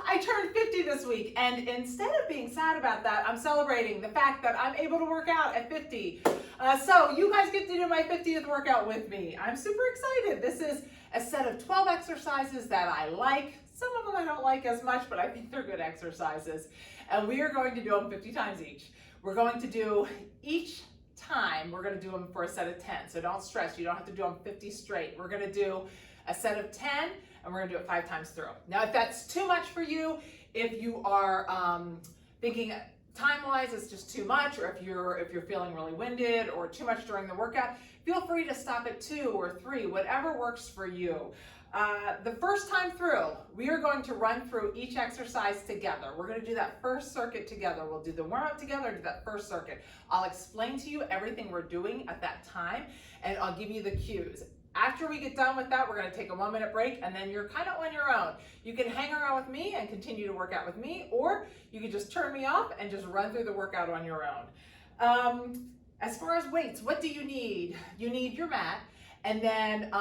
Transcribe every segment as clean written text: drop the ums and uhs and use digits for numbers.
I turned 50 this week, and instead of being sad about that, I'm celebrating the fact that I'm able to work out at 50. So you guys get to do my 50th workout with me. I'm super excited. This is a set of 12 exercises that I like. Some of them I don't like as much, but I think they're good exercises. And we are going to do them 50 times each. We're going to do each time, we're going to do them for a set of 10. So don't stress, you don't have to do them 50 straight. We're going to do a set of 10, and we're going to do it 5 times through. Now, if that's too much for you, if you are thinking time-wise it's just too much, or if you're feeling really winded or too much during the workout, feel free to stop at 2 or 3, whatever works for you. The first time through, we are going to run through each exercise together. We're going to do that first circuit together. We'll do the warm-up together, do that first circuit. I'll explain to you everything we're doing at that time, and I'll give you the cues. After we get done with that, we're going to take a 1-minute break, and then you're kind of on your own. You can hang around with me and continue to work out with me, or you can just turn me off and just run through the workout on your own. As far as weights, what do you need? You need your mat, and then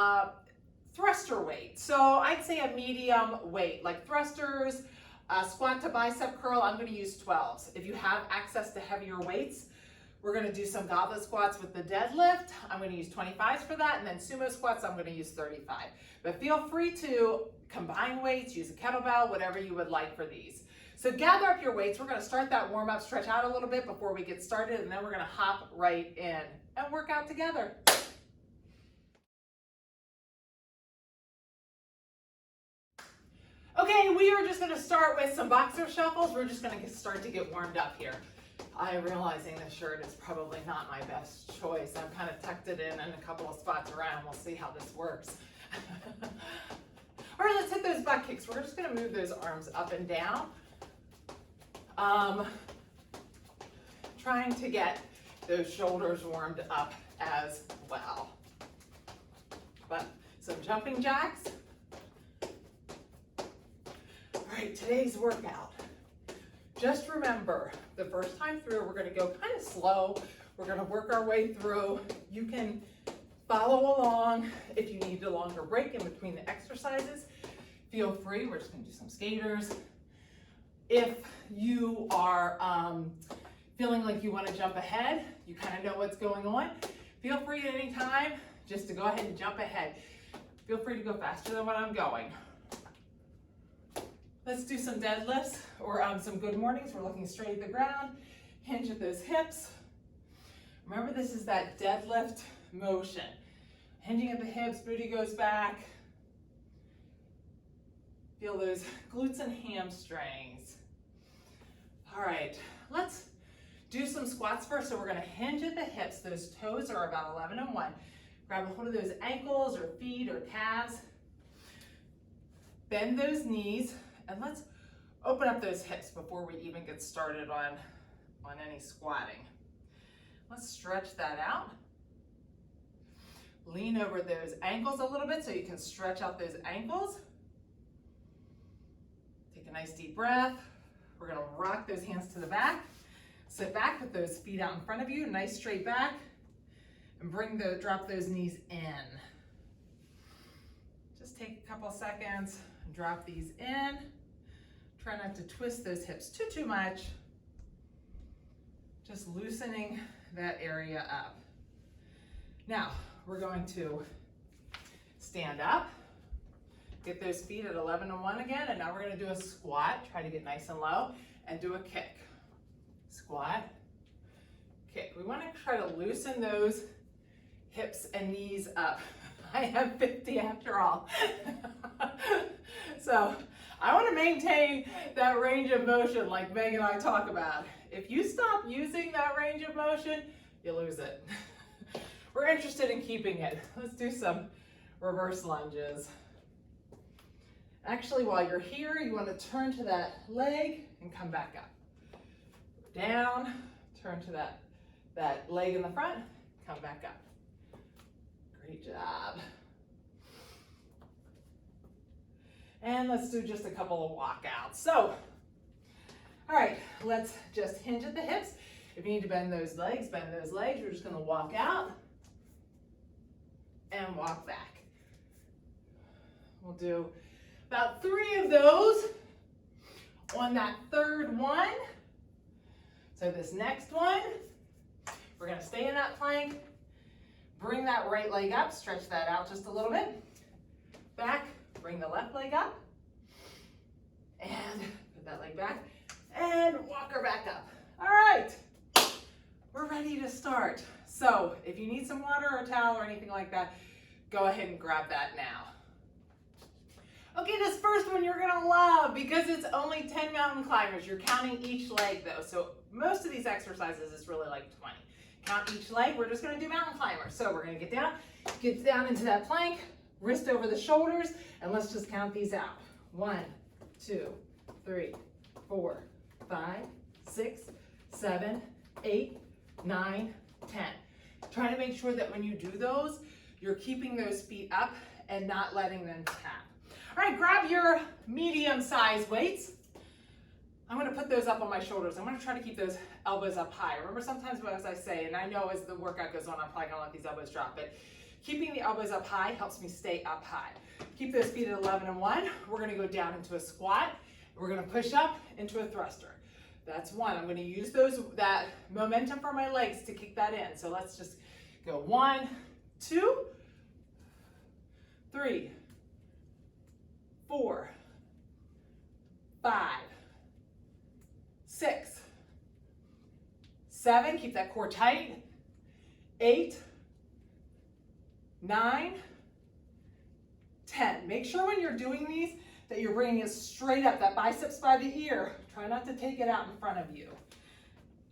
thruster weight. So I'd say a medium weight, like thrusters, squat to bicep curl, I'm going to use 12s. If you have access to heavier weights, we're going to do some goblet squats with the deadlift. I'm going to use 25s for that, and then sumo squats, I'm going to use 35. But feel free to combine weights, use a kettlebell, whatever you would like for these. So gather up your weights. We're going to start that warm up, stretch out a little bit before we get started, and then we're going to hop right in and work out together. Okay, we are just going to start with some boxer shuffles. We're just going to start to get warmed up here. I am realizing this shirt is probably not my best choice. I've kind of tucked it in a couple of spots around. We'll see how this works. All right, let's hit those butt kicks. We're just going to move those arms up and down. Trying to get those shoulders warmed up as well. But some jumping jacks. All right, today's workout. Just remember, the first time through, we're going to go kind of slow. We're going to work our way through. You can follow along. If you need a longer break in between the exercises, feel free. We're just going to do some skaters. If you are feeling like you want to jump ahead, you kind of know what's going on, feel free at any time just to go ahead and jump ahead. Feel free to go faster than what I'm going. Let's do some deadlifts or some good mornings. We're looking straight at the ground. Hinge at those hips. Remember, this is that deadlift motion. Hinging at the hips, booty goes back. Feel those glutes and hamstrings. All right, let's do some squats first. So we're going to hinge at the hips. Those toes are about 11 and 1. Grab a hold of those ankles or feet or calves. Bend those knees. And let's open up those hips before we even get started on any squatting. Let's stretch that out. Lean over those ankles a little bit so you can stretch out those ankles. Take a nice deep breath. We're going to rock those hands to the back. Sit back, put those feet out in front of you, nice straight back, and drop those knees in. Just take a couple seconds. Drop these in. Try not to twist those hips too much. Just loosening that area up. Now, we're going to stand up. Get those feet at 11 and 1 again, and now we're going to do a squat. Try to get nice and low, and do a kick. Squat, kick. We want to try to loosen those hips and knees up. I have 50 after all. So I want to maintain that range of motion like Meg and I talk about. If you stop using that range of motion, you lose it. We're interested in keeping it. Let's do some reverse lunges. Actually, while you're here, you want to turn to that leg and come back up. Down, turn to that leg in the front, come back up. Great job. And let's do just a couple of walkouts. So, all right, let's just hinge at the hips. If you need to bend those legs, bend those legs. We're just going to walk out and walk back. We'll do about 3 of those. on that third one. So this next one, we're gonna stay in that plank, bring that right leg up, stretch that out just a little bit. Back, bring the left leg up, and put that leg back, and walk her back up. All right, we're ready to start. So if you need some water or a towel or anything like that, go ahead and grab that now. Okay, this first one you're gonna love because it's only 10 mountain climbers. You're counting each leg though. So most of these exercises is really like 20. Count each leg, we're just gonna do mountain climbers. So we're gonna get down into that plank, wrist over the shoulders, and let's just count these out. 1, 2, 3, 4, 5, 6, 7, 8, 9, 10. Try to make sure that when you do those, you're keeping those feet up and not letting them tap. All right, grab your medium-sized weights. I'm gonna put those up on my shoulders. I'm gonna try to keep those elbows up high. Remember, sometimes as I say, and I know as the workout goes on, I'm probably gonna let these elbows drop, but keeping the elbows up high helps me stay up high. Keep those feet at 11 and 1. We're gonna go down into a squat. We're gonna push up into a thruster. That's 1. I'm gonna use that momentum for my legs to kick that in. So let's just go 1, 2, 3, 4, 5, 6, 7, keep that core tight, 8, 9, 10. Make sure when you're doing these that you're bringing it straight up, that biceps by the ear. Try not to take it out in front of you.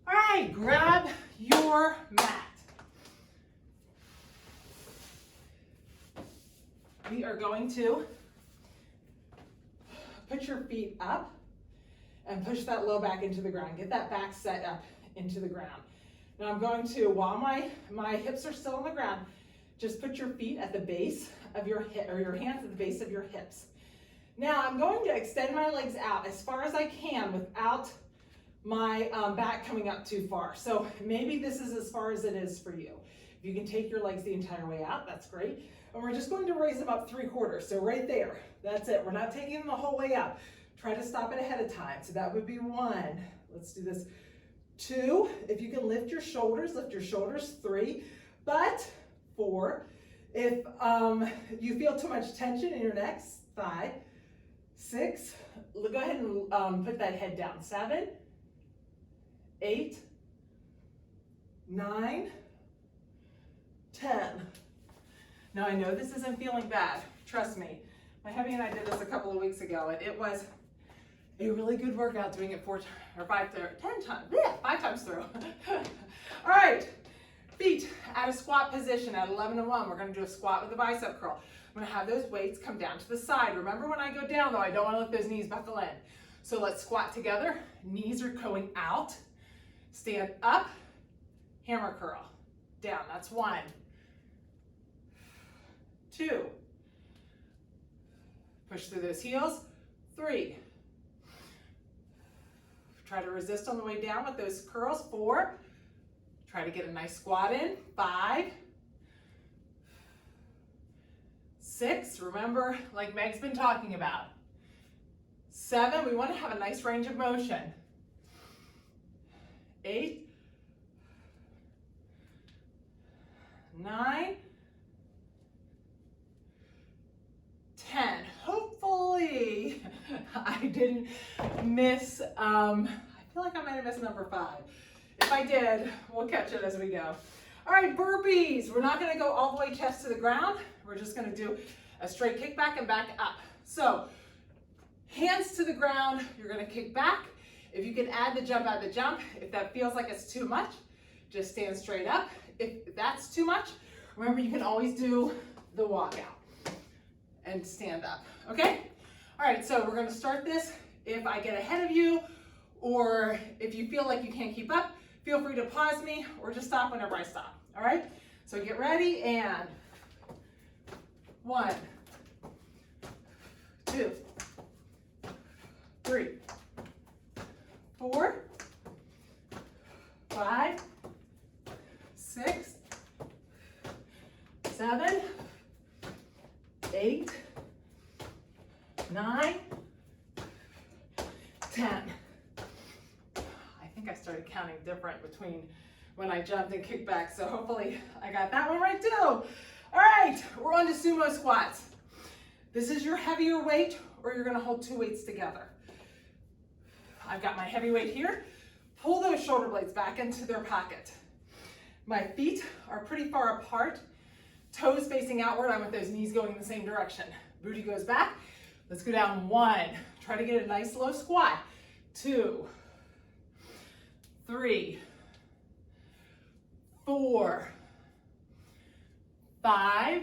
All right, grab your mat. We are going to put your feet up and push that low back into the ground. Get that back set up into the ground. Now I'm going to, while my hips are still on the ground, just put your feet at the base of your hip, or your hands at the base of your hips. Now I'm going to extend my legs out as far as I can without my back coming up too far. So maybe this is as far as it is for you. If you can take your legs the entire way out, that's great. And we're just going to raise them up 3/4. So right there, that's it. We're not taking them the whole way up. Try to stop it ahead of time. So that would be 1. Let's do this. 2, if you can lift your shoulders, 3, but 4, if you feel too much tension in your neck, 5, 6, go ahead and put that head down, 7, 8, 9, 10. Now I know this isn't feeling bad, trust me. My hubby and I did this a couple of weeks ago, and it was a really good workout doing it 5 times through. All right, feet at a squat position at 11 and 1. We're gonna do a squat with a bicep curl. I'm gonna have those weights come down to the side. Remember, when I go down though, I don't wanna let those knees buckle in. So let's squat together. Knees are going out. Stand up, hammer curl. Down, that's 1. 2. Push through those heels. 3. Try to resist on the way down with those curls. 4. Try to get a nice squat in. 5. 6. Remember, like Meg's been talking about. 7. We want to have a nice range of motion. 8. 9. 10. Hopefully I didn't miss, I feel like I might have missed number 5. If I did, we'll catch it as we go. All right, burpees. We're not gonna go all the way chest to the ground. We're just gonna do a straight kick back and back up. So hands to the ground, you're gonna kick back. If you can add the jump, add the jump. If that feels like it's too much, just stand straight up. If that's too much, remember you can always do the walkout and stand up, okay? All right, so we're gonna start this. If I get ahead of you, or if you feel like you can't keep up, feel free to pause me or just stop whenever I stop, all right? So get ready, and 1, 2, 3, 4, 5, 6, 7, 8, 9, 10. counting different between when I jumped and kicked back. So hopefully I got that one right too. All right, we're on to sumo squats. This is your heavier weight, or you're gonna hold two weights together. I've got my heavy weight here. Pull those shoulder blades back into their pocket. My feet are pretty far apart. Toes facing outward. I want those knees going in the same direction. Booty goes back. Let's go down. 1. Try to get a nice low squat. 2, 3, 4, 5,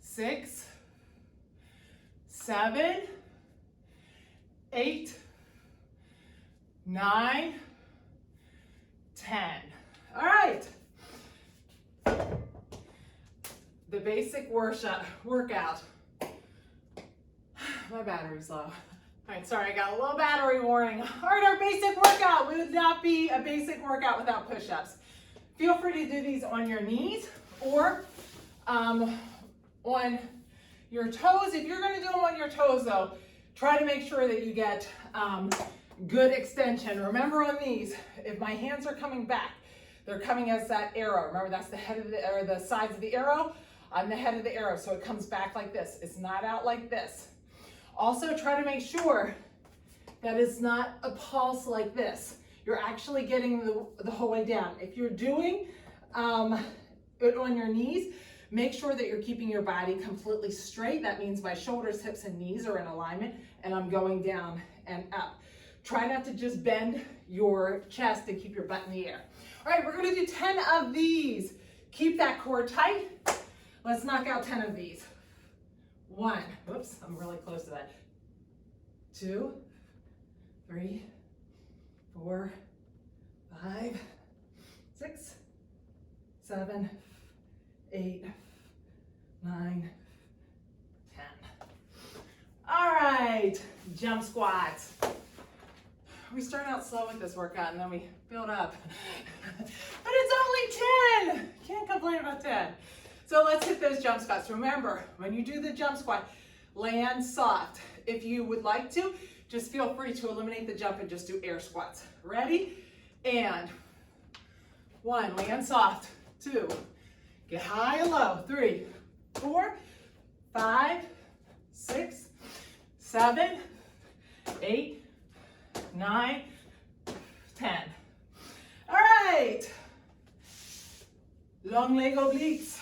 6, 7, 8, 9, 10. All right. The basic workout. My battery's low. All right, sorry, I got a low battery warning. All right, our basic workout would not be a basic workout without push-ups. Feel free to do these on your knees or on your toes. If you're gonna do them on your toes though, try to make sure that you get good extension. Remember on these, if my hands are coming back, they're coming as that arrow. Remember, that's the head of the, or the sides of the arrow. I'm the head of the arrow, so it comes back like this. It's not out like this. Also, try to make sure that it's not a pulse like this. You're actually getting the whole way down. If you're doing it on your knees, make sure that you're keeping your body completely straight. That means my shoulders, hips, and knees are in alignment, and I'm going down and up. Try not to just bend your chest and keep your butt in the air. All right, we're gonna do 10 of these. Keep that core tight. Let's knock out 10 of these. 1, whoops, I'm really close to that. 2, 3, 4, 5, 6, 7, 8, 9, 10. All right, jump squats. We start out slow with this workout and then we build up. But it's only 10. Can't complain about 10. So let's hit those jump squats. Remember, when you do the jump squat, land soft. If you would like to, just feel free to eliminate the jump and just do air squats. Ready? And 1, land soft. 2, get high and low. 3, 4, 5, 6, 7, 8, 9, 10. All right. Long leg obliques.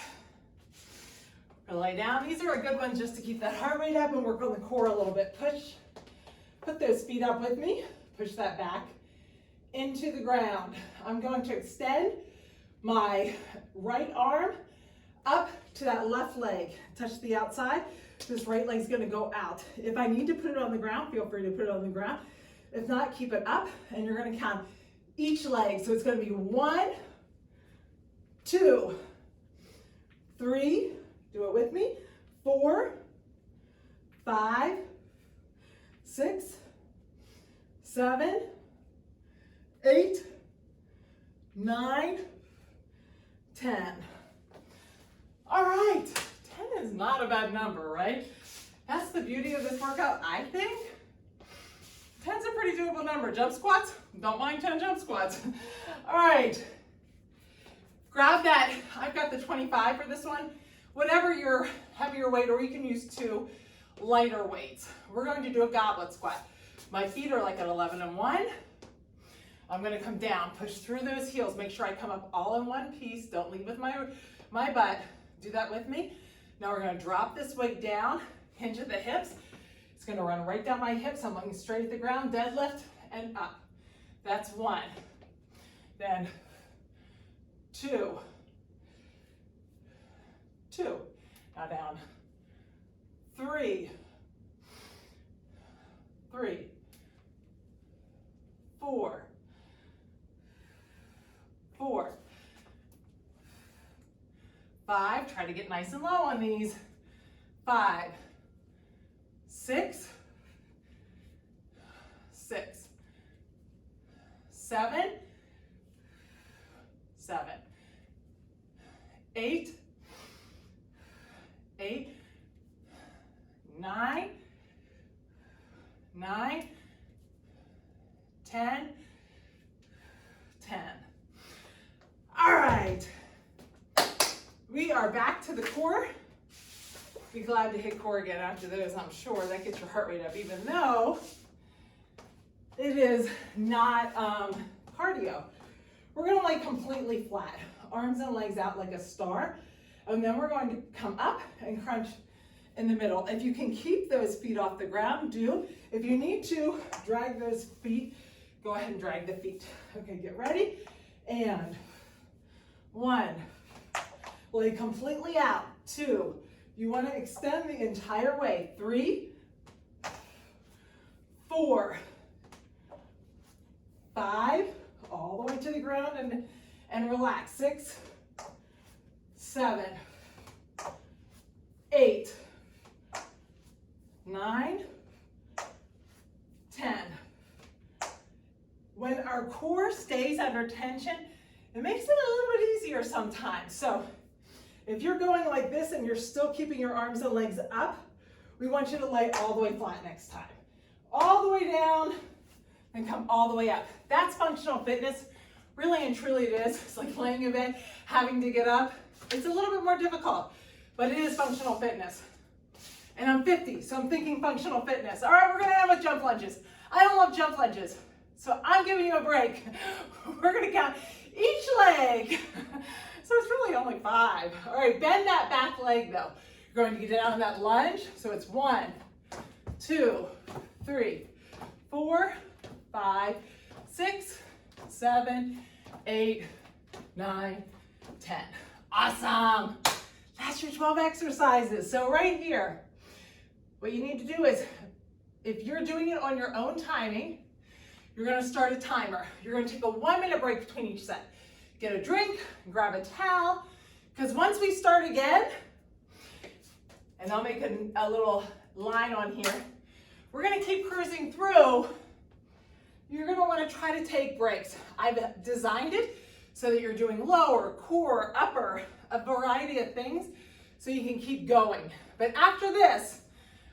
Lay down. These are a good one just to keep that heart rate up and work on the core a little bit. Put those feet up with me. Push that back into the ground. I'm going to extend my right arm up to that left leg. Touch the outside. This right leg's going to go out. If I need to put it on the ground, feel free to put it on the ground. If not, keep it up, and you're going to count each leg. So it's going to be 1, 2, 3, do it with me, 4, 5, 6, 7, 8, 9, 10. All right, 10 is not a bad number, right? That's the beauty of this workout, I think. 10's a pretty doable number. Jump squats, don't mind 10 jump squats. All right, grab that. I've got the 25 for this one. Whatever your heavier weight, or you can use 2 lighter weights. We're going to do a goblet squat. My feet are like at 11 and 1. I'm going to come down, push through those heels. Make sure I come up all in one piece. Don't leave with my butt. Do that with me. Now we're going to drop this weight down, hinge at the hips. It's going to run right down my hips. I'm looking straight at the ground, deadlift, and up. That's 1. Then 2. 2. Now down. 3. 3. 4. 4. 5. Try to get nice and low on these. 5. 6. 6. 7. 7. 8. 8. 9. 9. 10. 10. All right. We are back to the core. Be glad to hit core again after those, I'm sure. That gets your heart rate up, even though it is not cardio. We're gonna lay completely flat, arms and legs out like a star, and then we're going to come up and crunch in the middle. If you can keep those feet off the ground, do. If you need to drag those feet, go ahead and drag the feet. Okay, get ready. And 1, lay completely out. 2, you want to extend the entire way. 3, 4, 5, all the way to the ground and relax. 6, 7, 8, 9, 10. When our core stays under tension, it makes it a little bit easier sometimes. So if you're going like this and you're still keeping your arms and legs up, we want you to lay all the way flat next time. All the way down and come all the way up. That's functional fitness. Really and truly it is. It's like laying in bed, having to get up. It's a little bit more difficult, but it is functional fitness. And I'm 50, so I'm thinking functional fitness. All right, we're gonna end with jump lunges. I don't love jump lunges, so I'm giving you a break. We're gonna count each leg. So it's really only 5. All right, bend that back leg though. You're going to get down on that lunge. So it's 1, 2, 3, 4, 5, 6, 7, 8, 9, 10. Awesome. That's your 12 exercises. So right here, what you need to do is, if you're doing it on your own timing, you're gonna start a timer. You're gonna take a 1-minute break between each set. Get a drink, grab a towel, because once we start again, and I'll make a little line on here, we're gonna keep cruising through. You're gonna wanna try to take breaks. I've designed it so that you're doing lower, core, upper, a variety of things, so you can keep going. But after this,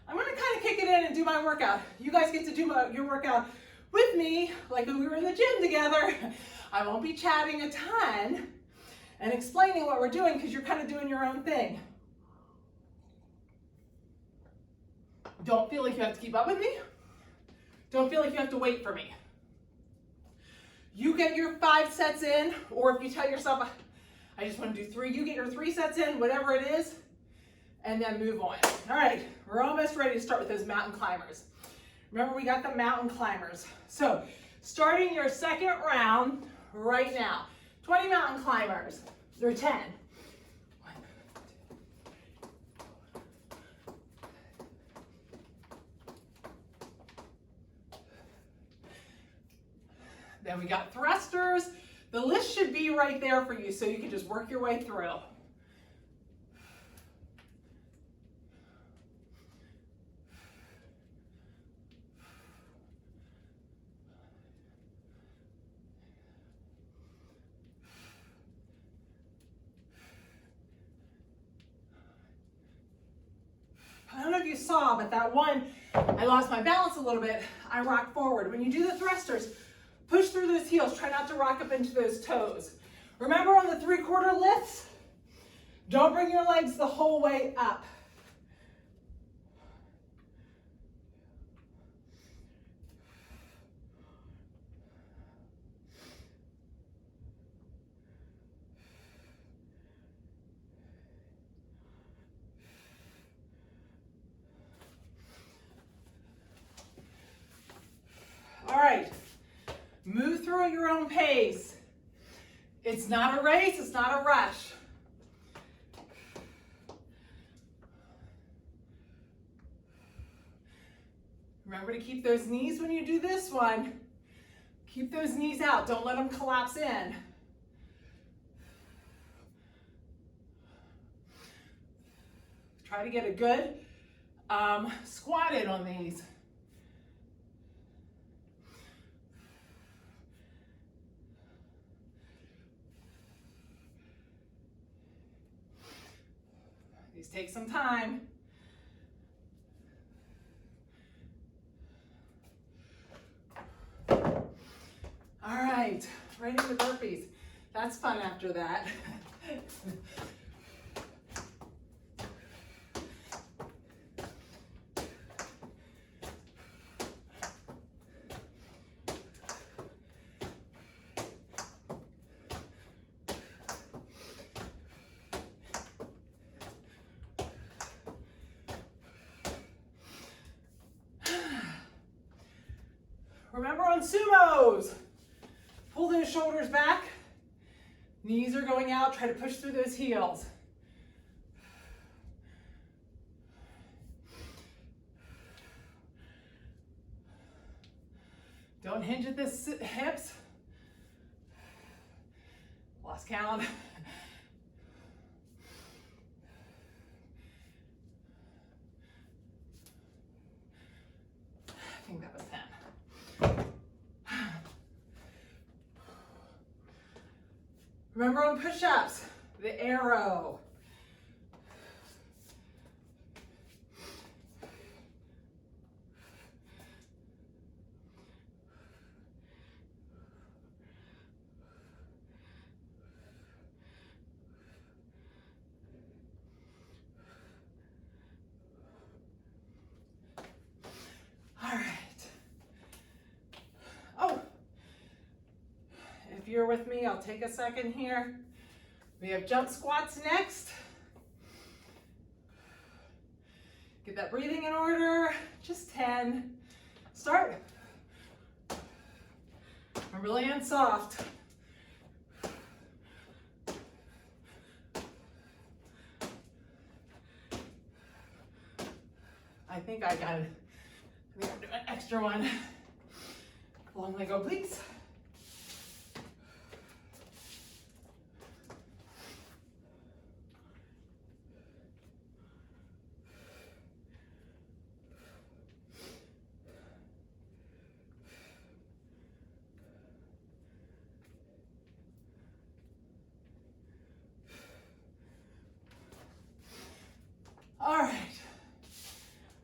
I'm gonna kind of kick it in and do my workout. You guys get to do your workout with me, like when we were in the gym together. I won't be chatting a ton and explaining what we're doing because you're kind of doing your own thing. Don't feel like you have to keep up with me. Don't feel like you have to wait for me. You get your 5 sets in, or if you tell yourself, I just want to do 3, you get your 3 sets in, whatever it is, and then move on. All right, we're almost ready to start with those mountain climbers. Remember, we got the mountain climbers. So starting your second round right now. 20 mountain climbers, or 10. 1, 2. Then we got thrusters. The list should be right there for you so you can just work your way through. I don't know if you saw, but that one, I lost my balance a little bit. I rocked forward. When you do the thrusters, push through those heels. Try not to rock up into those toes. Remember on the 3/4 lifts, don't bring your legs the whole way up. All right, move through at your own pace. It's not a race, it's not a rush. Remember to keep those knees when you do this one. Keep those knees out, don't let them collapse in. Try to get a good squat in on these. These take some time. All right, right into burpees. That's fun after that. Remember on sumos, pull those shoulders back, knees are going out, try to push through those heels. Don't hinge at the hips. Lost count. I think that was 10. Remember on push-ups, the arrow. All right. Oh. If you're with me, I'll take a second here. We have jump squats next. Get that breathing in order, just 10. Start. Remember, land soft. I think I got it. I'm gonna do an extra one. Long leg obliques. All right,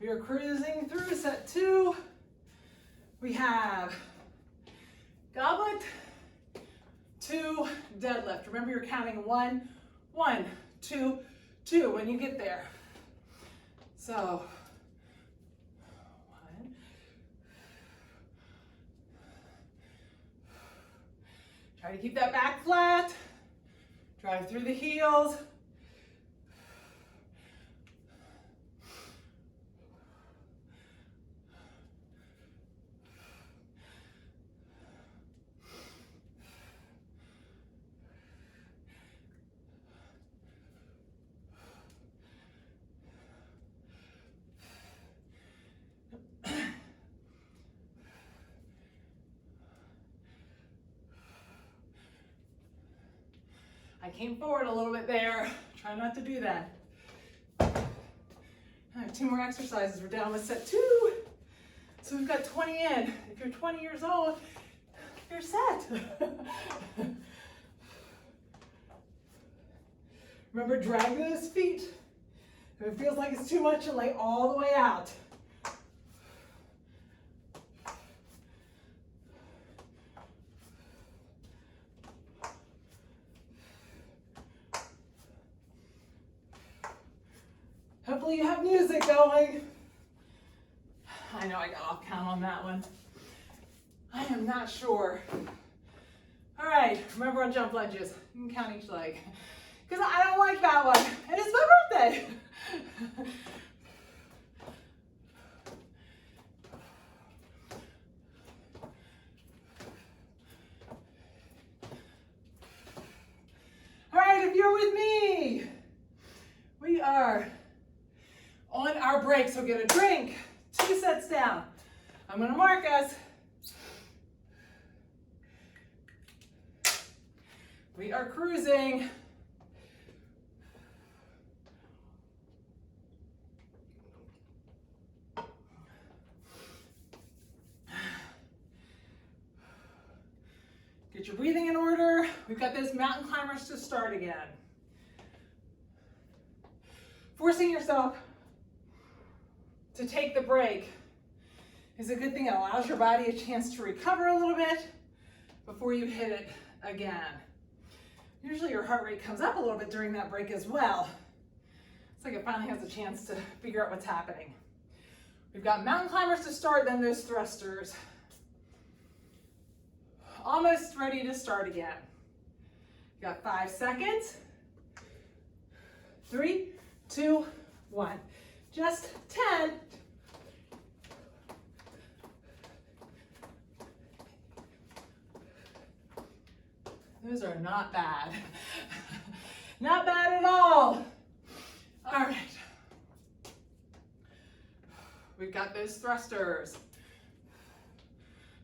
we are cruising through set 2. We have goblet, 2, deadlift. Remember, you're counting 1, 1, 2, 2 when you get there. So, 1. Try to keep that back flat. Drive through the heels. I came forward a little bit there. Try not to do that. All right, 2 more exercises. We're down with set 2. So we've got 20 in. If you're 20 years old, you're set. Remember, drag those feet. If it feels like it's too much, you lay all the way out. Hopefully you have music going. I know I got off count on that one. I am not sure. All right, remember on jump lunges, you can count each leg. Because I don't like that one, and it's my birthday. All right, if you're with me, we are on our break, so get a drink, 2 sets down. I'm gonna mark us. We are cruising. Get your breathing in order. We've got those mountain climbers to start again. Forcing yourself to take the break is a good thing. It allows your body a chance to recover a little bit before you hit it again. Usually your heart rate comes up a little bit during that break as well. It's like it finally has a chance to figure out what's happening. We've got mountain climbers to start, then those thrusters. Almost ready to start again. You got 5 seconds. 3, 2, 1. Just 10. Those are not bad. Not bad at all. All right. We've got those thrusters.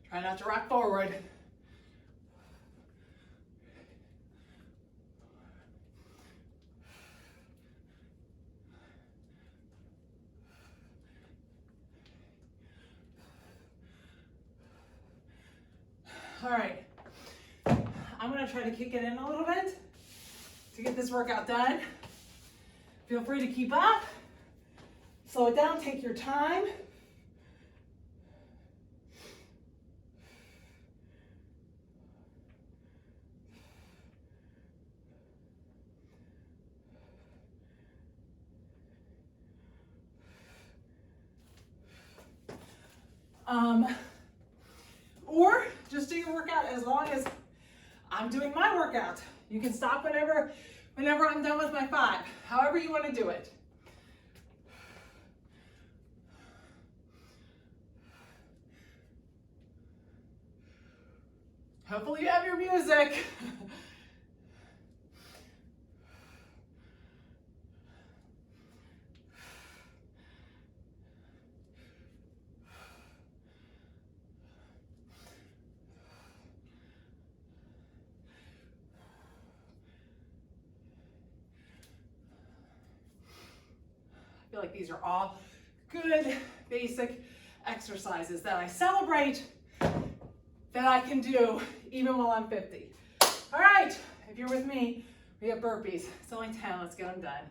Try not to rock forward. All right. I'm going to try to kick it in a little bit to get this workout done. Feel free to keep up. Slow it down, take your time. Or just do your workout as long as I'm doing my workout. You can stop whenever I'm done with my 5, however you want to do it. Hopefully you have your music. I feel like these are all good basic exercises that I celebrate that I can do even while I'm 50. All right, if you're with me, we have burpees. It's only 10, let's get them done.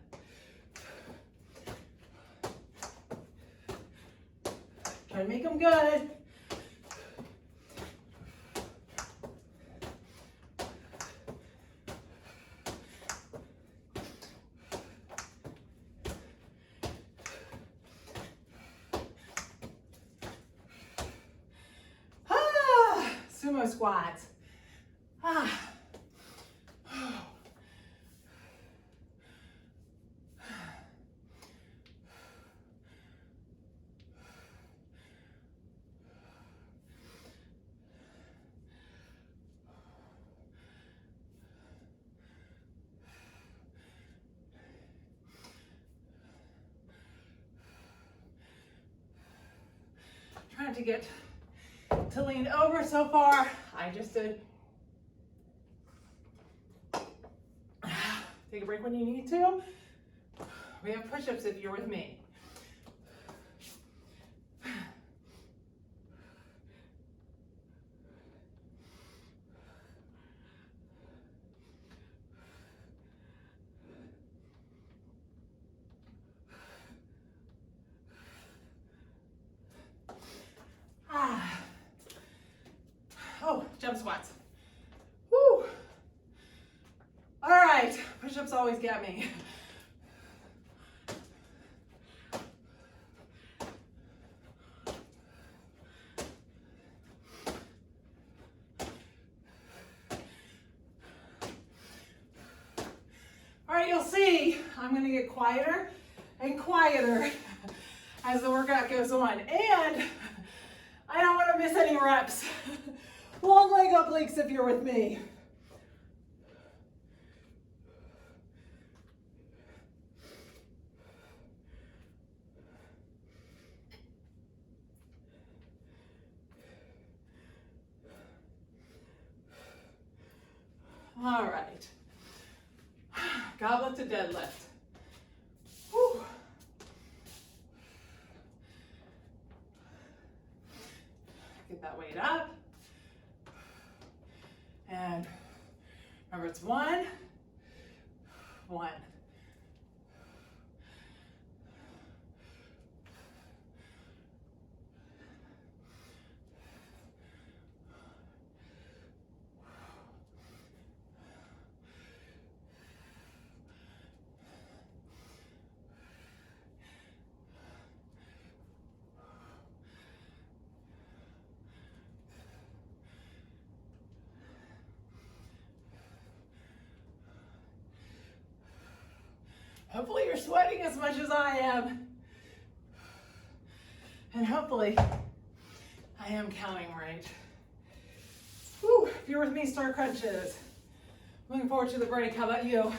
Try to make them good. Sumo squats. Trying to get to lean over so far. I just did. Take a break when you need to. We have push-ups if you're with me. Oh, jump squats. Woo. All right, push-ups always get me. All right, you'll see I'm gonna get quieter and quieter as the workout goes on, and I don't want to miss any reps. Long leg obliques if you're with me. All right. Goblet to deadlift. Whew. Get that weight up. And remember, it's 1, 1. Hopefully you're sweating as much as I am. And hopefully I am counting right. Whew, if you're with me, start crunches. Looking forward to the break. How about you?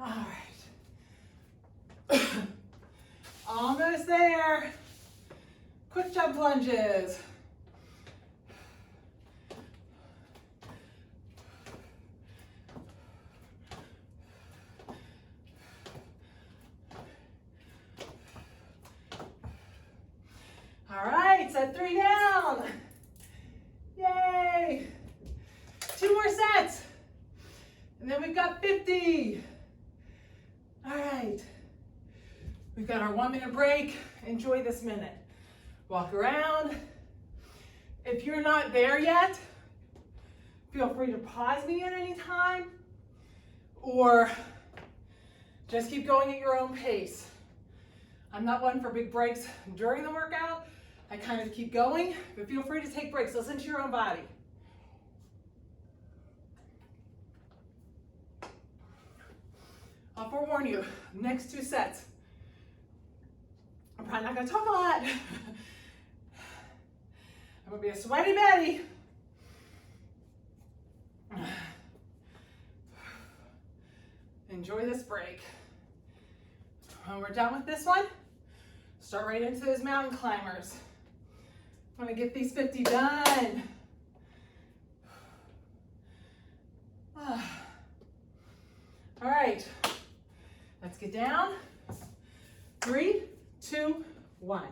All right. Almost there. Quick jump lunges. All right, set 3 down. Yay. 2 more sets. And then we've got 50. All right. We've got our 1-minute break. Enjoy this minute. Walk around. If you're not there yet, feel free to pause me at any time or just keep going at your own pace. I'm not one for big breaks during the workout. I kind of keep going, but feel free to take breaks. Listen to your own body. I'll forewarn you, next 2 sets, I'm probably not gonna talk a lot. I'm gonna be a sweaty Betty. Enjoy this break. When we're done with this one, start right into those mountain climbers. I'm gonna get these 50 done. All right, let's get down. 3, 2, 1.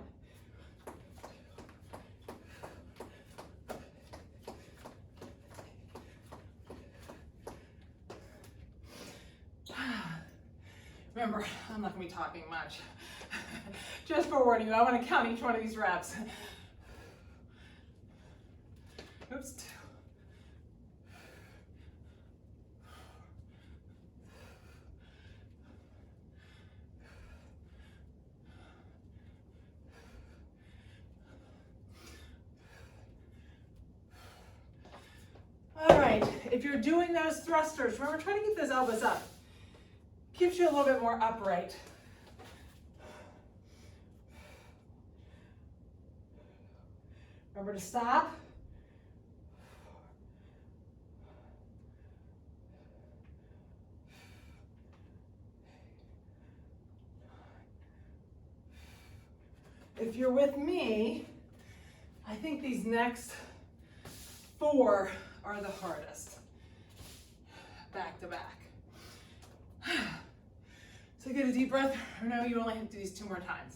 Remember, I'm not gonna be talking much. Just forewarning you, I wanna count each one of these reps. Oops. 2. All right, if you're doing those thrusters, remember, try to keep those elbows up. Keeps you a little bit more upright. Remember to stop. If you're with me, I think these next 4 are the hardest. Back to back. So get a deep breath. Remember, you only have to do these 2 more times.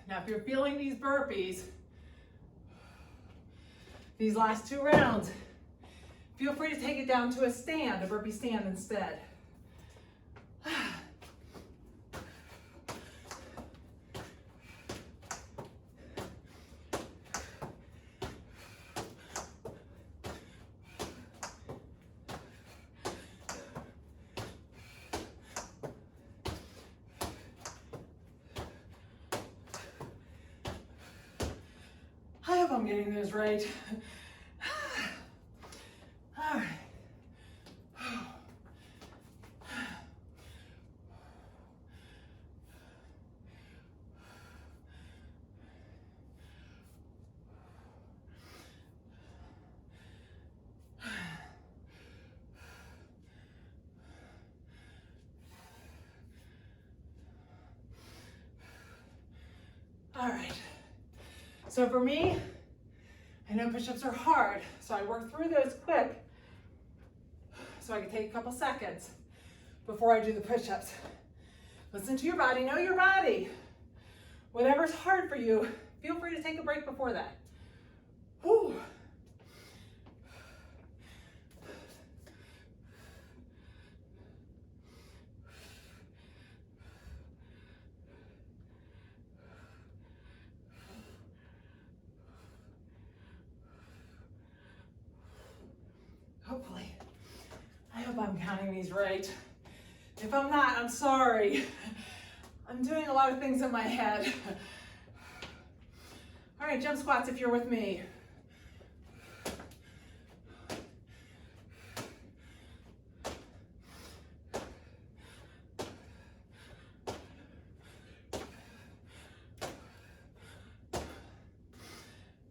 Now, if you're feeling these burpees, these last 2 rounds, feel free to take it down to a stand, a burpee stand instead. I hope I'm getting those right. All right. All right. So for me, I know push-ups are hard, so I work through those quick so I can take a couple seconds before I do the push-ups. Listen to your body, know your body. Whatever's hard for you, feel free to take a break before that. Whew. Hopefully. I hope I'm counting these right. If I'm not, I'm sorry. I'm doing a lot of things in my head. All right, jump squats if you're with me.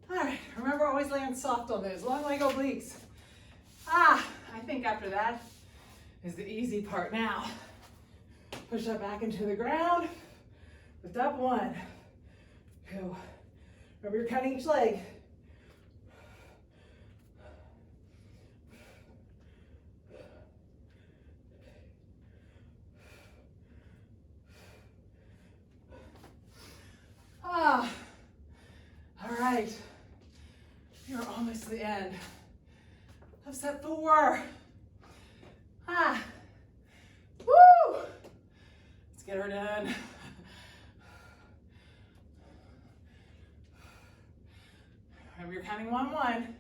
All right, remember always land soft on those long leg obliques. I think after that is the easy part now. Push that back into the ground. Lift up, 1, 2. Remember you're counting each leg. All right. You're almost to the end of set 4. Woo! Let's get her done. Remember you're counting 1, 1.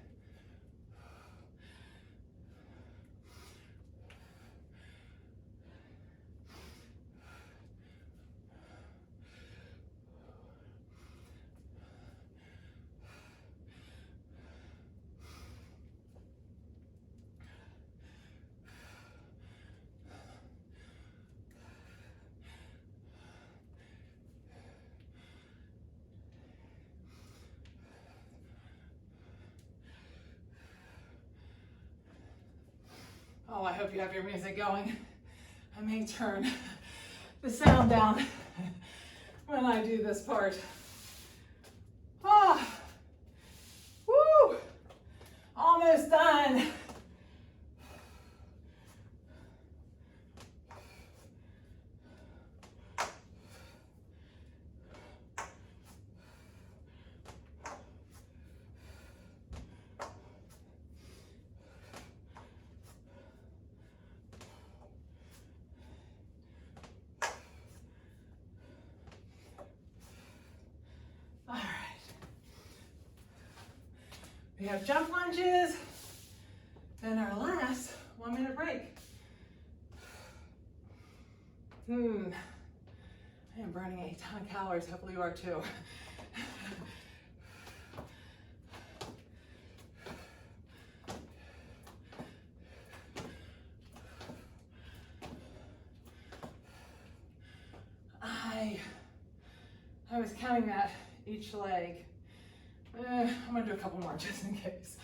Oh, I hope you have your music going. I may turn the sound down when I do this part. Woo! Almost done. We have jump lunges, then our last 1-minute break. I am burning a ton of calories, hopefully you are too. I was counting that each leg. I'm gonna do a couple more just in case.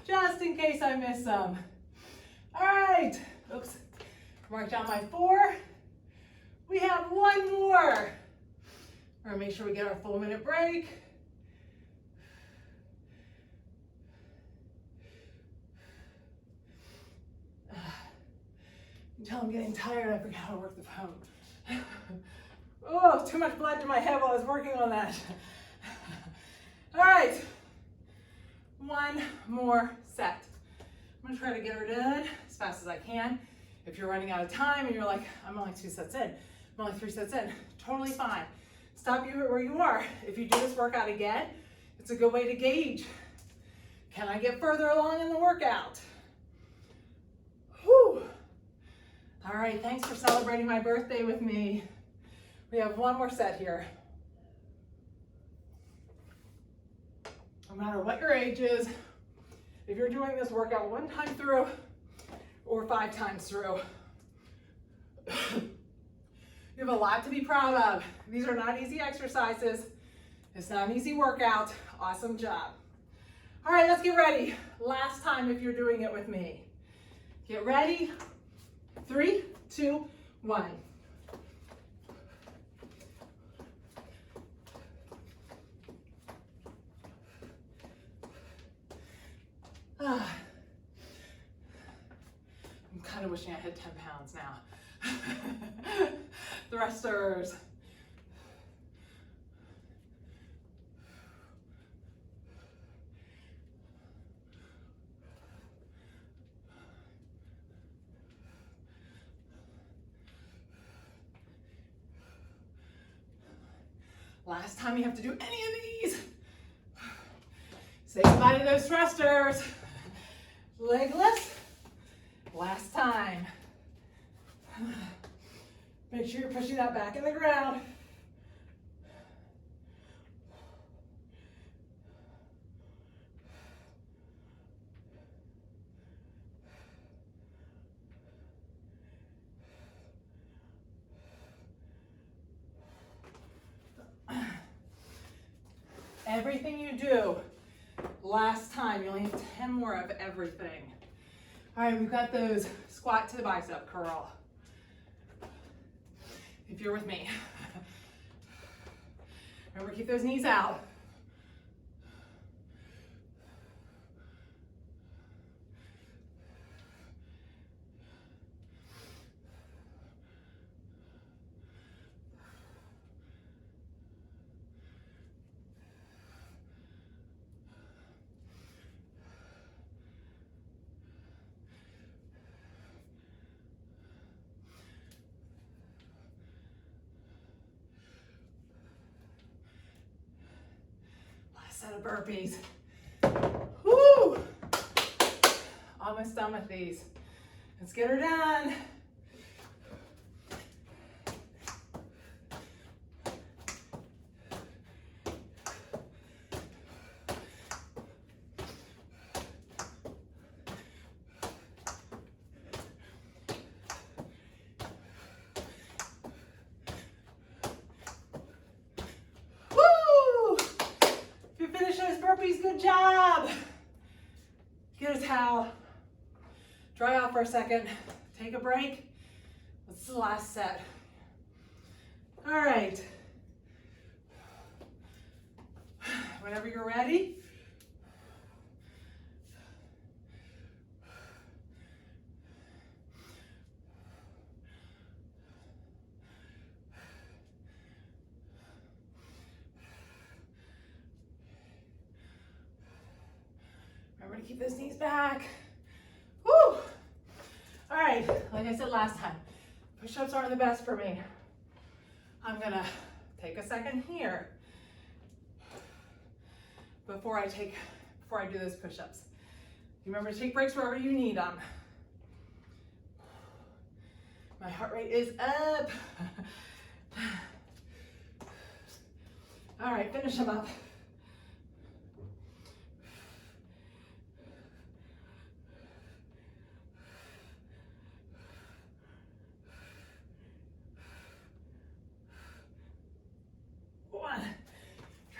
Just in case I miss some. All right, oops, mark down my 4. We have 1 more. We're gonna make sure we get our full minute break. Until I'm getting tired, I forgot how to work the phone. Oh, too much blood to my head while I was working on that. All right, 1 more set. I'm gonna try to get her done as fast as I can. If you're running out of time and you're like, I'm only 2 sets in, I'm only 3 sets in, totally fine. Stop you where you are. If you do this workout again, it's a good way to gauge, can I get further along in the workout? Whew. All right, thanks for celebrating my birthday with me. We have 1 more set here. No matter what your age is, if you're doing this workout 1 time through or 5 times through, you have a lot to be proud of. These are not easy exercises. It's not an easy workout. Awesome job. All right, let's get ready. Last time if you're doing it with me. Get ready. 3, 2, 1. kind of wishing I had 10 pounds now. Thrusters. Last time you have to do any of these. Say goodbye to those thrusters. Legless. Last time. Make sure you're pushing that back in the ground. Everything you do last time, you only have 10 more of everything. All right, we've got those squat to the bicep curl. If you're with me. Remember, keep those knees out. Set of burpees. Woo! Almost done with these. Let's get her done. Finish those burpees, good job. Get a towel, dry out for a second, take a break. This is the last set. All right. Whenever you're ready. Remember to keep those knees back. Woo! All right, like I said last time, push-ups aren't the best for me. I'm gonna take a second here before I do those push-ups. Remember to take breaks wherever you need them. My heart rate is up. All right, finish them up.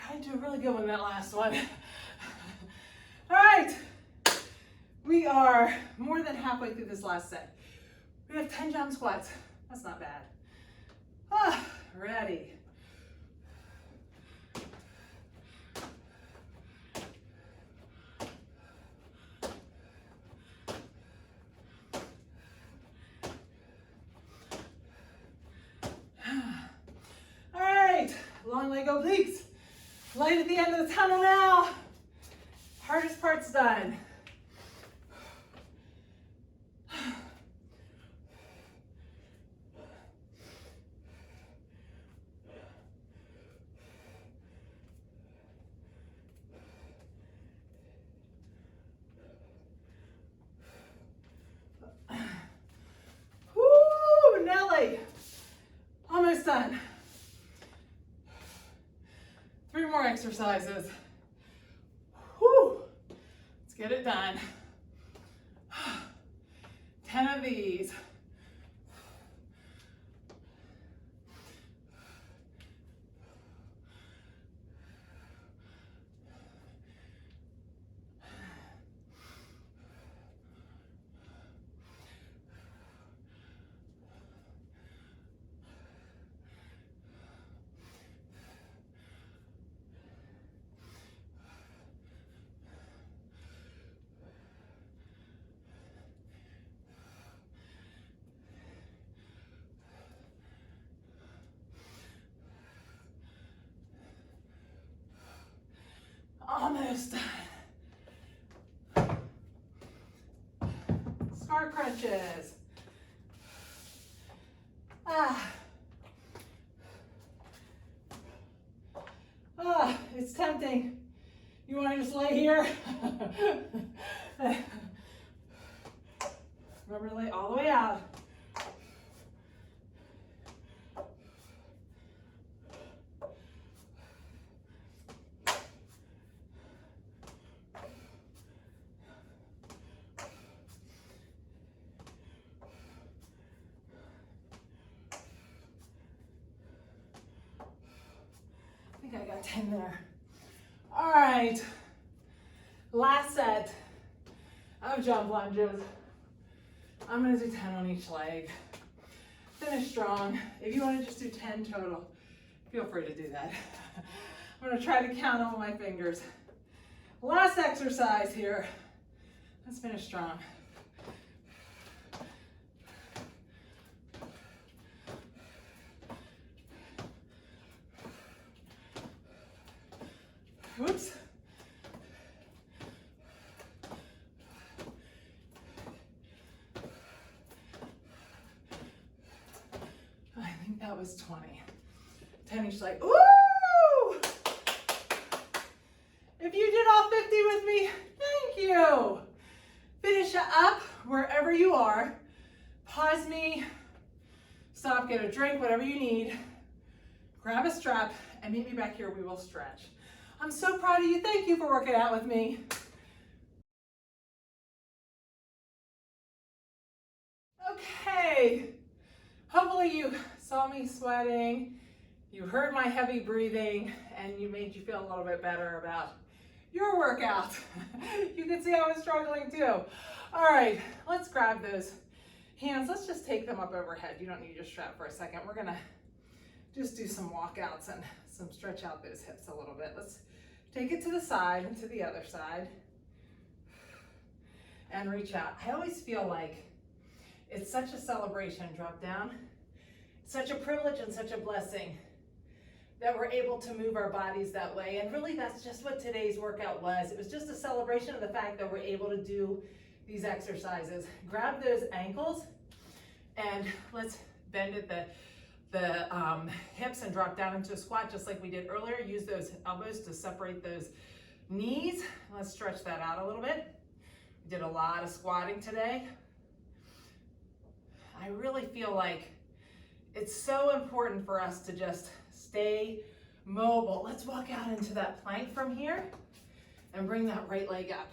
Tried to do a really good one that last one. All right, we are more than halfway through this last set. We have 10 jump squats. That's not bad. Ready. All right, long leg obliques. Light at the end of the tunnel now. Hardest part's done. Woo, Nelly. Almost done. 3 more exercises. Whew. Let's get it done. 10 of these. crunches. Ah. Ah, it's tempting. You want to just lay here? Remember to lay all the way out. I think I got 10 there. All right, last set of jump lunges. I'm gonna do 10 on each leg. Finish strong. If you wanna just do 10 total, feel free to do that. I'm gonna try to count on my fingers. Last exercise here. Let's finish strong. Oops. I think that was 20. 10 each leg. Ooh! If you did all 50 with me, thank you. Finish up wherever you are. Pause me. Stop, get a drink, whatever you need. Grab a strap and meet me back here. We will stretch. I'm so proud of you. Thank you for working out with me. Okay. Hopefully you saw me sweating, you heard my heavy breathing, and you made you feel a little bit better about your workout. You can see I was struggling too. All right, let's grab those hands. Let's just take them up overhead. You don't need your strap for a second. We're gonna just do some walkouts and some stretch out those hips a little bit. Let's take it to the side and to the other side and reach out. I always feel like it's such a celebration, drop down. Such a privilege and such a blessing that we're able to move our bodies that way. And really that's just what today's workout was. It was just a celebration of the fact that we're able to do these exercises. Grab those ankles and let's bend at the hips and drop down into a squat just like we did earlier. Use those elbows to separate those knees. Let's stretch that out a little bit. We did a lot of squatting today. I really feel like it's so important for us to just stay mobile. Let's walk out into that plank from here and bring that right leg up.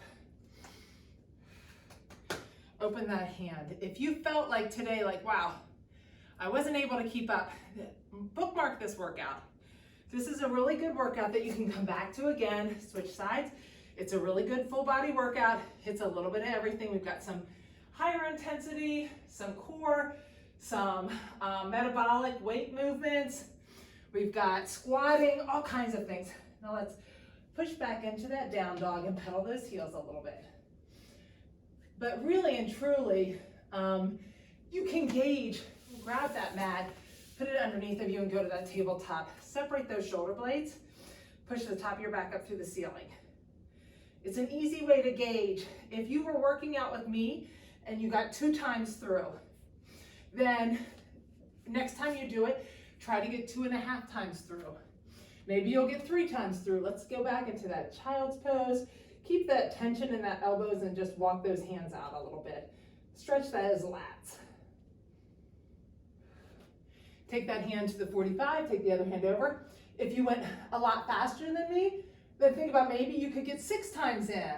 Open that hand. If you felt like today, like, wow, I wasn't able to keep up, bookmark this workout. This is a really good workout that you can come back to again, switch sides. It's a really good full body workout. Hits a little bit of everything. We've got some higher intensity, some core, some metabolic weight movements. We've got squatting, all kinds of things. Now let's push back into that down dog and pedal those heels a little bit. But really and truly, you can gauge, grab that mat, put it underneath of you and go to that tabletop. Separate those shoulder blades, push the top of your back up through the ceiling. It's an easy way to gauge. If you were working out with me and you got 2 times through, then next time you do it, try to get 2.5 times through. Maybe you'll get 3 times through. Let's go back into that child's pose. Keep that tension in that elbows and just walk those hands out a little bit. Stretch that as lats. Take that hand to the 45, take the other hand over. If you went a lot faster than me, then think about maybe you could get 6 times in.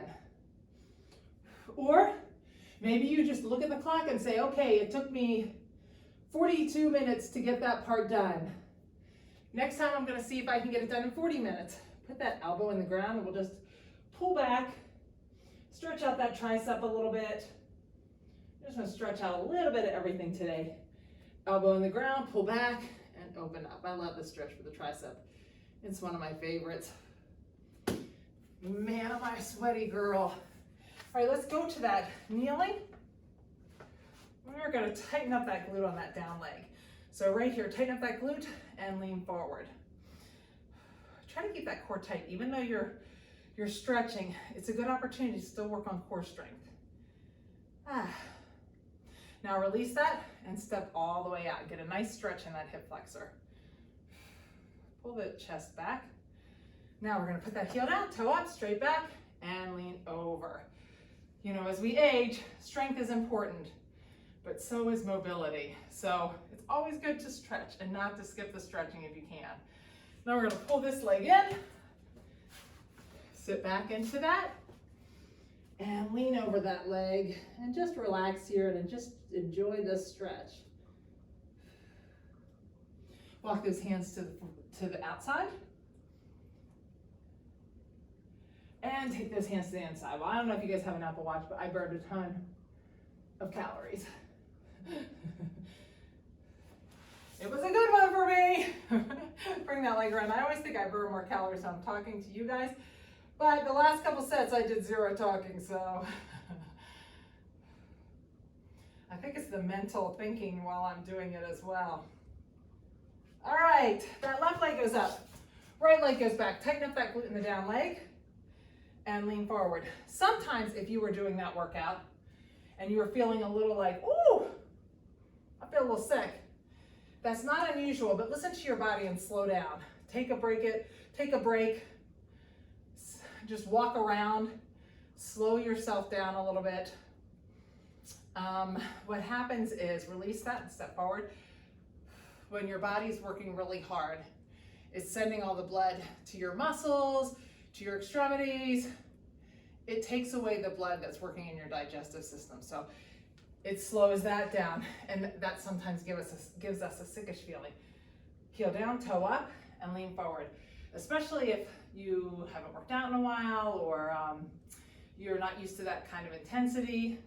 Or maybe you just look at the clock and say, okay, it took me 42 minutes to get that part done. Next time I'm gonna see if I can get it done in 40 minutes. Put that elbow in the ground and we'll just pull back, stretch out that tricep a little bit. I'm just gonna stretch out a little bit of everything today. Elbow in the ground, pull back, and open up. I love this stretch for the tricep. It's one of my favorites. Man, am I a sweaty girl. All right, let's go to that kneeling. We're gonna tighten up that glute on that down leg. So right here, tighten up that glute and lean forward. Try to keep that core tight. Even though you're stretching, it's a good opportunity to still work on core strength. Now release that and step all the way out. Get a nice stretch in that hip flexor. Pull the chest back. Now we're gonna put that heel down, toe up, straight back, and lean over. You know, as we age, strength is important, but so is mobility. So it's always good to stretch and not to skip the stretching if you can. Now we're gonna pull this leg in, sit back into that, and lean over that leg, and just relax here and just enjoy this stretch. Walk those hands to the outside. And take those hands to the inside. Well, I don't know if you guys have an Apple Watch, but I burned a ton of calories. It was a good one for me. Bring that leg around. I always think I burn more calories when I'm talking to you guys, but the last couple sets I did zero talking, so I think it's the mental thinking while I'm doing it as well. All right, that left leg goes up, right leg goes back. Tighten up that glute in the down leg and lean forward. Sometimes if you were doing that workout and you were feeling a little like, ooh, I feel a little sick, that's not unusual, but listen to your body and slow down. Take a break, just walk around, slow yourself down a little bit. What happens is release that and step forward. When your body's working really hard, it's sending all the blood to your muscles, to your extremities. It takes away the blood that's working in your digestive system. So it slows that down, and that sometimes gives us a sickish feeling. Heel down, toe up, and lean forward. Especially if you haven't worked out in a while, or you're not used to that kind of intensity.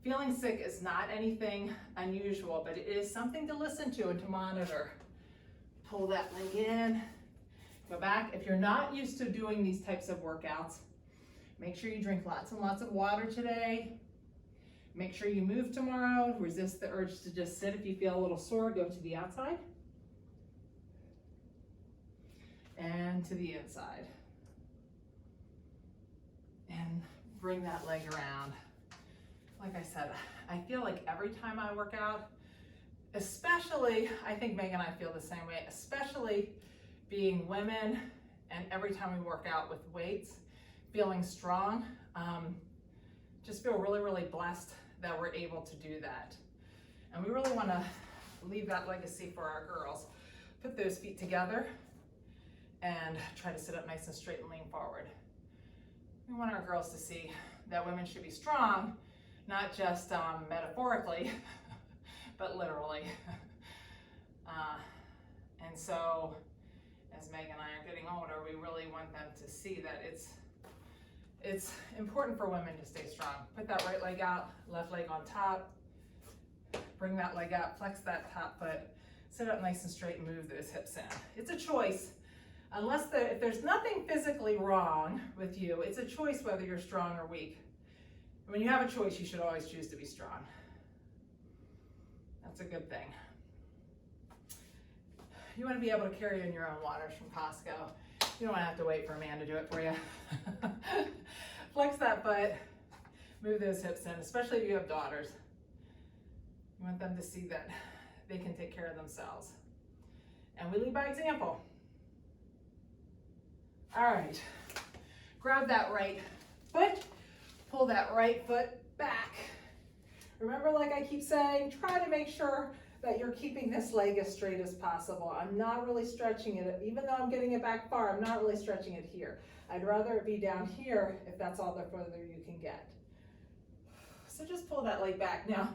Feeling sick is not anything unusual, but it is something to listen to and to monitor. Pull that leg in, go back. If you're not used to doing these types of workouts, make sure you drink lots and lots of water today. Make sure you move tomorrow. Resist the urge to just sit. If you feel a little sore, go to the outside and to the inside. And bring that leg around. Like I said, I feel like every time I work out, especially, I think Megan and I feel the same way, especially being women, and every time we work out with weights, feeling strong, just feel really, really blessed that we're able to do that. And we really want to leave that legacy for our girls. Put those feet together and try to sit up nice and straight and lean forward. We want our girls to see that women should be strong, not just metaphorically, but literally. And so, as Meg and I are getting older, we really want them to see that it's important for women to stay strong. Put that right leg out, left leg on top. Bring that leg up, flex that top foot, sit up nice and straight and move those hips in. It's a choice. If there's nothing physically wrong with you, it's a choice whether you're strong or weak. When you have a choice, you should always choose to be strong. That's a good thing. You want to be able to carry in your own waters from Costco. You don't want to have to wait for a man to do it for you. Flex that butt, move those hips in, especially if you have daughters. You want them to see that they can take care of themselves. And we lead by example. All right, grab that right foot, pull that right foot back. Remember, like I keep saying, try to make sure that you're keeping this leg as straight as possible. I'm not really stretching it, even though I'm getting it back far, I'm not really stretching it here. I'd rather it be down here if that's all the further you can get. So just pull that leg back. Now,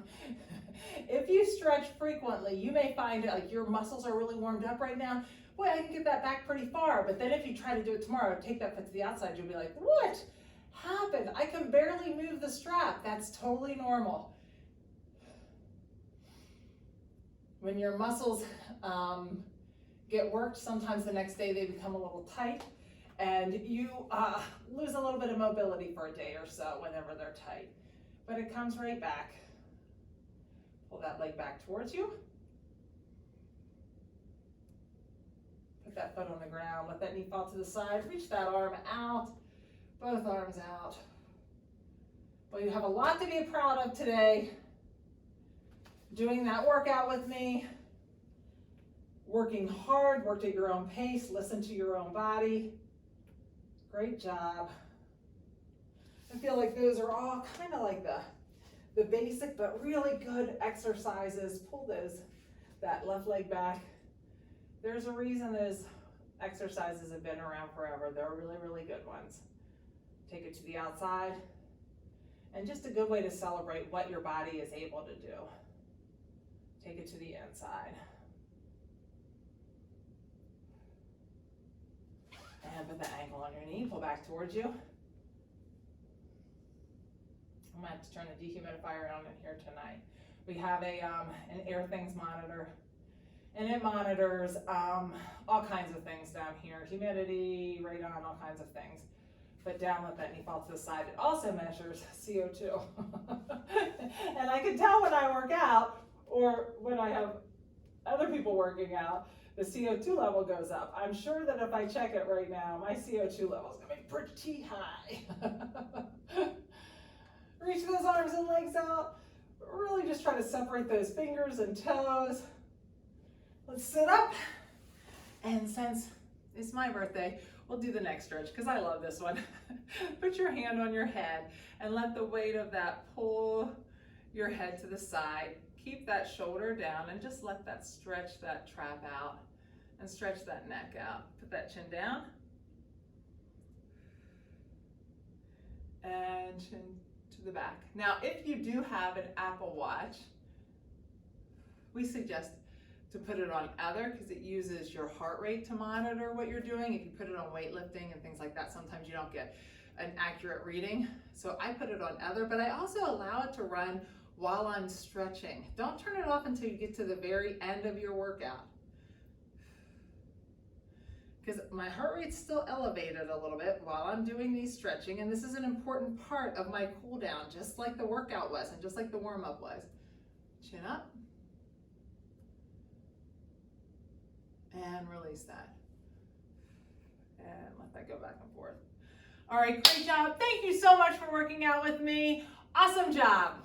if you stretch frequently, you may find like your muscles are really warmed up right now. Boy, I can get that back pretty far, but then if you try to do it tomorrow, take that foot to the outside, you'll be like, what happened? I can barely move the strap. That's totally normal. When your muscles get worked, sometimes the next day they become a little tight, and you lose a little bit of mobility for a day or so whenever they're tight. But it comes right back. Pull that leg back towards you. Put that foot on the ground, let that knee fall to the side, reach that arm out, both arms out. Well, you have a lot to be proud of today. doing that workout with me, working hard, work at your own pace, listen to your own body. Great job. I feel like those are all kind of like the basic but really good exercises. Pull that left leg back. There's a reason those exercises have been around forever. They're really, really good ones. Take it to the outside. And just a good way to celebrate what your body is able to do. Take it to the inside. And put the ankle on your knee, pull back towards you. I'm gonna have to turn the dehumidifier on in here tonight. We have an Air Things monitor, and it monitors all kinds of things down here. Humidity, radon, all kinds of things. But down, let that knee fall to the side. It also measures CO2. And I can tell when I work out, or when I have other people working out, the CO2 level goes up. I'm sure that if I check it right now, my CO2 level is gonna be pretty high. Reach those arms and legs out. Really just try to separate those fingers and toes. Let's sit up. And since it's my birthday, we'll do the neck stretch because I love this one. Put your hand on your head and let the weight of that pull your head to the side. Keep that shoulder down and just let that stretch that trap out and stretch that neck out. Put that chin down. And chin to the back. Now, if you do have an Apple Watch, we suggest to put it on other because it uses your heart rate to monitor what you're doing. If you put it on weightlifting and things like that, sometimes you don't get an accurate reading. So I put it on other, but I also allow it to run while I'm stretching. Don't turn it off until you get to the very end of your workout, because my heart rate's still elevated a little bit while I'm doing these stretching, and this is an important part of my cool down, just like the workout was and just like the warm-up was. Chin up and release that and let that go back and forth. All right, great job. Thank you so much for working out with me. Awesome job.